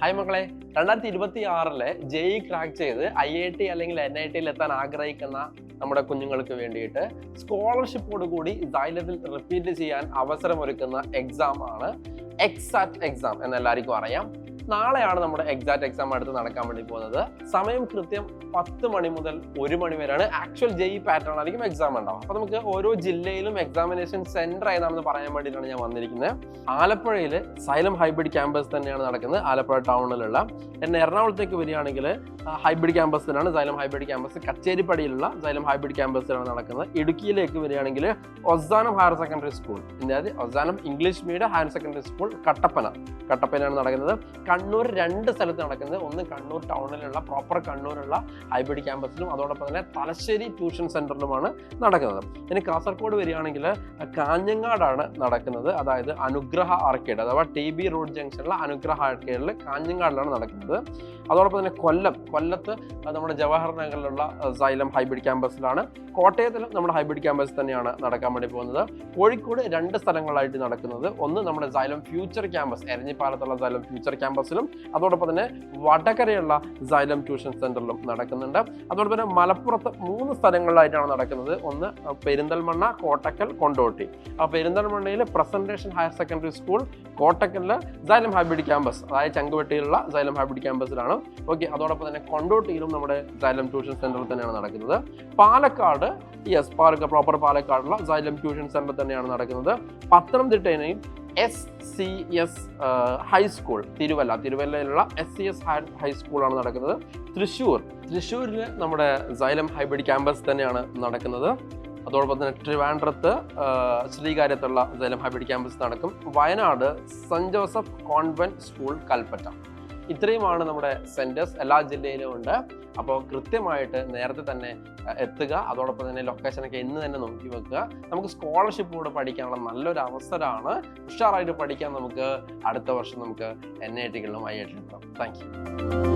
Hi മക്കളെ, 2026 JEE crack ചെയ്ത് IIT അല്ലെങ്കിൽ NIT എത്താൻ ആഗ്രഹിക്കുന്ന നമ്മുടെ കുഞ്ഞുങ്ങൾക്ക് വേണ്ടിയിട്ട് സ്കോളർഷിപ്പോട് കൂടി സൈലത്തിൽ റിപ്പീറ്റ് ചെയ്യാൻ അവസരമൊരുക്കുന്ന എക്സാം ആണ് എക്സാറ്റ് എക്സാം എന്ന് എല്ലാവർക്കും അറിയാം. നാളെയാണ് നമ്മുടെ എക്സാറ്റ് എക്സാം അടുത്ത് നടക്കാൻ വേണ്ടി പോകുന്നത്. സമയം കൃത്യം 10 മണി മുതൽ 1 മണി വരെയാണ്. ആക്ച്വൽ ജെഇ പാറ്റേൺ ആയിരിക്കും എക്സാം ഉണ്ടാവും. അപ്പൊ നമുക്ക് ഓരോ ജില്ലയിലും എക്സാമിനേഷൻ സെന്റർ ഏതാണെന്ന് പറയാൻ വേണ്ടിയിട്ടാണ് ഞാൻ വന്നിരിക്കുന്നത്. ആലപ്പുഴയിൽ സൈലം ഹൈബ്രിഡ് ക്യാമ്പസ് തന്നെയാണ് നടക്കുന്നത്, ആലപ്പുഴ ടൗണിലുള്ള. പിന്നെ എറണാകുളത്തേക്ക് വരികയാണെങ്കിൽ ഹൈബ്രിഡ് ക്യാമ്പസിലാണ്, സൈലം ഹൈബ്രിഡ് ക്യാമ്പസ് കച്ചേരിപ്പടിയിലുള്ള സൈലം ഹൈബ്രിഡ് ക്യാമ്പസിലാണ് നടക്കുന്നത്. ഇടുക്കിയിലേക്ക് വരികയാണെങ്കിൽ ഒസാനം ഹയർ സെക്കൻഡറി സ്കൂൾ, അതായത് Ozanam English medium higher secondary school കട്ടപ്പനയാണ് നടക്കുന്നത്. കണ്ണൂർ 2 സ്ഥലത്ത് നടക്കുന്നത്. ഒന്ന് കണ്ണൂർ ടൗണിലുള്ള പ്രോപ്പർ കണ്ണൂരുള്ള ഹൈബ്രിഡ് ക്യാമ്പസിലും അതോടൊപ്പം തന്നെ തലശ്ശേരി ട്യൂഷൻ സെന്ററിലുമാണ് നടക്കുന്നത്. ഇനി കാസർഗോഡ് വരികയാണെങ്കിൽ കാഞ്ഞങ്ങാടാണ് നടക്കുന്നത്, അതായത് അനുഗ്രഹ ആർക്കേഡ് അഥവാ TB റോഡ് ജംഗ്ഷനിലുള്ള അനുഗ്രഹ ആർക്കേഡിൽ കാഞ്ഞങ്ങാടിലാണ് നടക്കുന്നത്. അതോടൊപ്പം തന്നെ കൊല്ലത്ത് നമ്മുടെ ജവഹർ നഗറിലുള്ള സൈലം ഹൈബ്രിഡ് ക്യാമ്പസിലാണ്. കോട്ടയത്തിലും നമ്മുടെ ഹൈബ്രിഡ് ക്യാമ്പസ് തന്നെയാണ് നടക്കാൻ വേണ്ടി പോകുന്നത്. കോഴിക്കോട് 2 സ്ഥലങ്ങളായിട്ട് നടക്കുന്നത്. ഒന്ന് നമ്മുടെ സൈലം ഫ്യൂച്ചർ ക്യാമ്പസ് എരഞ്ഞിപ്പാലത്തുള്ള സൈലം ഫ്യൂച്ചർ ക്യാമ്പസിലും അതോടൊപ്പം തന്നെ വടകരയുള്ള സൈലം ട്യൂഷൻ സെന്ററിലും നടക്കുന്നുണ്ട്. അതോടൊപ്പം തന്നെ മലപ്പുറത്ത് 3 സ്ഥലങ്ങളിലായിട്ടാണ് നടക്കുന്നത്. ഒന്ന് പെരിന്തൽമണ്ണ, കോട്ടക്കൽ, കൊണ്ടോട്ടി. പെരിന്തൽമണ്ണയിൽ പ്രസന്റേഷൻ ഹയർ സെക്കൻഡറി സ്കൂൾ, കോട്ടക്കലിൽ സൈലം ഹൈബ്രിഡ് ക്യാമ്പസ് അതായത് ചങ്കുവെട്ടിയിലുള്ള സൈലം ഹൈബ്രിഡ് ക്യാമ്പസിലാണ്. ഓക്കെ, അതോടൊപ്പം തന്നെ കൊണ്ടോട്ടിയിലും നമ്മുടെ സൈലം ട്യൂഷൻ സെന്ററിൽ തന്നെയാണ് നടക്കുന്നത്. പാലക്കാട് പ്രോപ്പർ പാലക്കാടുള്ള സൈലം ട്യൂഷൻ സെന്റർ തന്നെയാണ് നടക്കുന്നത്. പത്തനംതിട്ടയിൽ SCS ഹൈസ്കൂൾ തിരുവല്ലയിലുള്ള SCS ഹൈസ്കൂളാണ് നടക്കുന്നത്. തൃശ്ശൂരിൽ നമ്മുടെ സൈലം ഹൈബ്രിഡ് ക്യാമ്പസ് തന്നെയാണ് നടക്കുന്നത്. അതോടൊപ്പം തന്നെ ട്രിവാൻഡ്രത്ത് ശ്രീകാര്യത്തുള്ള സൈലം ഹൈബ്രിഡ് ക്യാമ്പസ് നടക്കും. Wayanad saint Joseph convent school Kalpetta. ഇത്രയുമാണ് നമ്മുടെ സെന്റേഴ്സ്, എല്ലാ ജില്ലയിലും ഉണ്ട്. അപ്പോൾ കൃത്യമായിട്ട് നേരത്തെ തന്നെ എത്തുക. അതോടൊപ്പം തന്നെ ലൊക്കേഷനൊക്കെ ഇന്ന് തന്നെ നോക്കി വെക്കുക. നമുക്ക് സ്കോളർഷിപ്പിലൂടെ പഠിക്കാനുള്ള നല്ലൊരു അവസരമാണ്. ഉഷാറായിട്ട് പഠിക്കാൻ നമുക്ക് അടുത്ത വർഷം നമുക്ക് NITകളിലും IITകളിലും. Thank you.